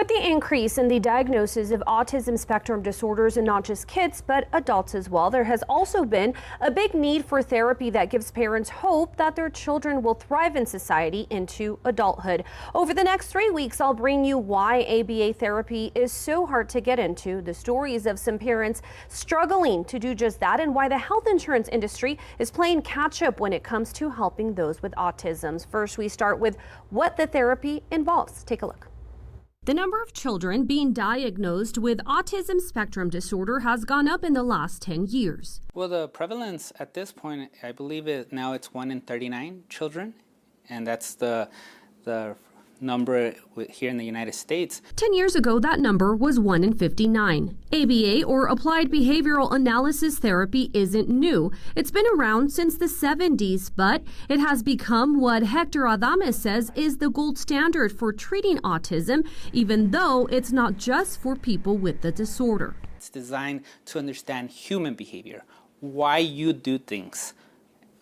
With the increase in the diagnoses of autism spectrum disorders, and not just kids, but adults as well, there has also been a big need for therapy that gives parents hope that their children will thrive in society into adulthood. Over the next 3 weeks, I'll bring you why ABA therapy is so hard to get into, the stories of some parents struggling to do just that, and why the health insurance industry is playing catch up when it comes to helping those with autism. First, we start with what the therapy involves. Take a look. The number of children being diagnosed with autism spectrum disorder has gone up in the last 10 years. Well, the prevalence at this point, I believe now it's 1 in 39 children, and that's the number here in the United States. 10 years ago, that number was 1 in 59. ABA, or Applied Behavioral Analysis Therapy, isn't new. It's been around since the 70s, but it has become what Hector Adames says is the gold standard for treating autism, even though it's not just for people with the disorder. It's designed to understand human behavior, why you do things,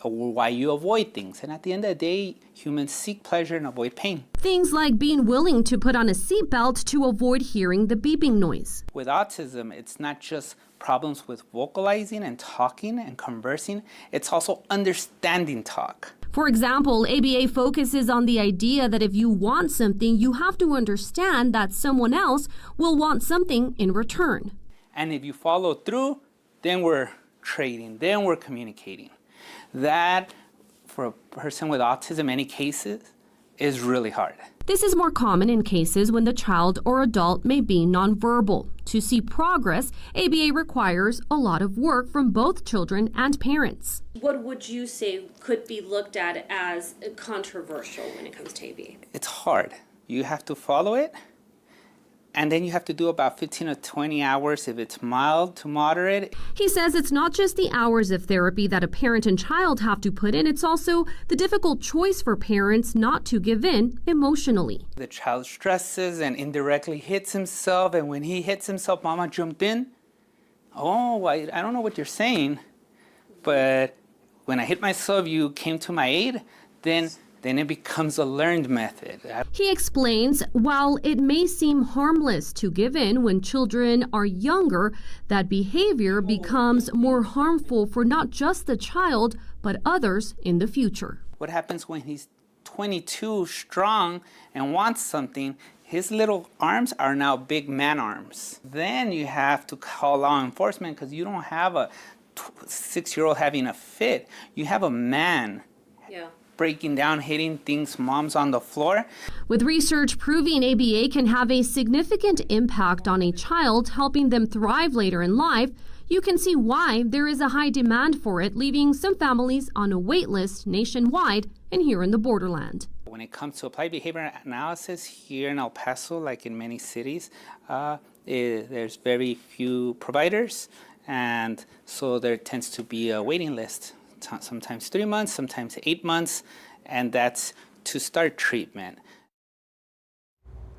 or why you avoid things. And at the end of the day, humans seek pleasure and avoid pain. Things like being willing to put on a seatbelt to avoid hearing the beeping noise. With autism, it's not just problems with vocalizing and talking and conversing, it's also understanding talk. For example, ABA focuses on the idea that if you want something, you have to understand that someone else will want something in return. And if you follow through, then we're trading, then we're communicating. That, for a person with autism, many cases, is really hard. This is more common in cases when the child or adult may be nonverbal. To see progress, ABA requires a lot of work from both children and parents. What would you say could be looked at as controversial when it comes to ABA? It's hard. You have to follow it, and then you have to do about 15 or 20 hours if it's mild to moderate. He says it's not just the hours of therapy that a parent and child have to put in, it's also the difficult choice for parents not to give in emotionally. The child stresses and indirectly hits himself, and when he hits himself, Mama jumped in. Oh, I don't know what you're saying, but when I hit myself, you came to my aid, then it becomes a learned method. He explains, while it may seem harmless to give in when children are younger, that behavior becomes more harmful for not just the child, but others in the future. What happens when he's 22, strong, and wants something? His little arms are now big man arms. Then you have to call law enforcement because you don't have a 6-year-old having a fit. You have a man. Yeah. Breaking down, hitting things, mom's on the floor. With research proving ABA can have a significant impact on a child, helping them thrive later in life, you can see why there is a high demand for it, leaving some families on a wait list nationwide and here in the borderland. When it comes to applied behavior analysis here in El Paso, like in many cities, there's very few providers, and so there tends to be a waiting list. Sometimes 3 months, sometimes 8 months, and that's to start treatment.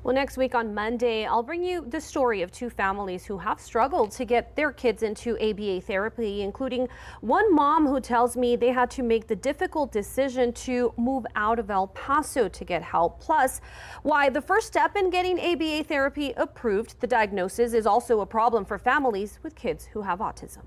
Well, next week on Monday, I'll bring you the story of 2 families who have struggled to get their kids into ABA therapy, including one mom who tells me they had to make the difficult decision to move out of El Paso to get help. Plus, why the first step in getting ABA therapy approved, the diagnosis, is also a problem for families with kids who have autism.